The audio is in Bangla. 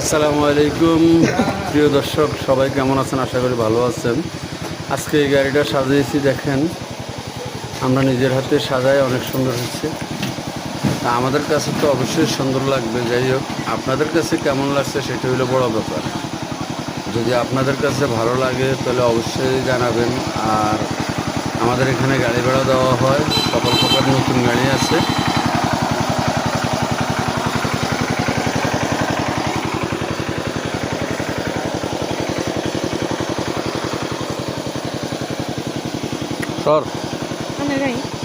আসসালামু আলাইকুম প্রিয় দর্শক, সবাই কেমন আছেন? আশা করি ভালো আছেন। আজকে এই গাড়িটা সাজিয়েছি, দেখেন আমরা নিজের হাতে সাজাই, অনেক সুন্দর হচ্ছে। তা আমাদের কাছে তো অবশ্যই সুন্দর লাগবে। যাই হোক, আপনাদের কাছে কেমন লাগছে সেটা হলো বড় ব্যাপার। যদি আপনাদের কাছে ভালো লাগে তাহলে অবশ্যই জানাবেন। আর আমাদের এখানে গাড়ি ভাড়া দেওয়া হয়, সকল প্রকার নতুন গাড়ি আছে। সর Ano, Ray?